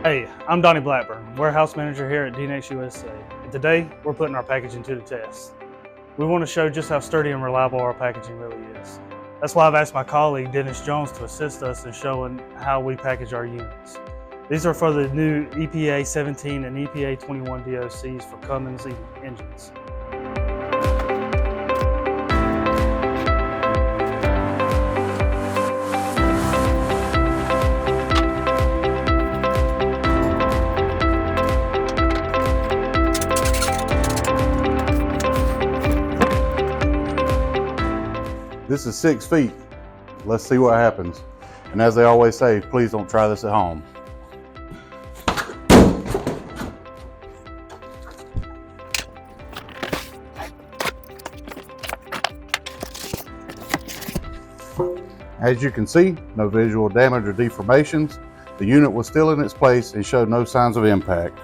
Hey, I'm Donnie Blackburn, warehouse manager here at Dinex USA, and today we're putting our packaging to the test. We want to show just how sturdy and reliable our packaging really is. That's why I've asked my colleague Dennis Jones to assist us in showing how we package our units. These are for the new EPA17 and EPA21 DOCs for Cummins engines. This is 6 feet. Let's see what happens. And as they always say, please don't try this at home. As you can see, no visual damage or deformations. The unit was still in its place and showed no signs of impact.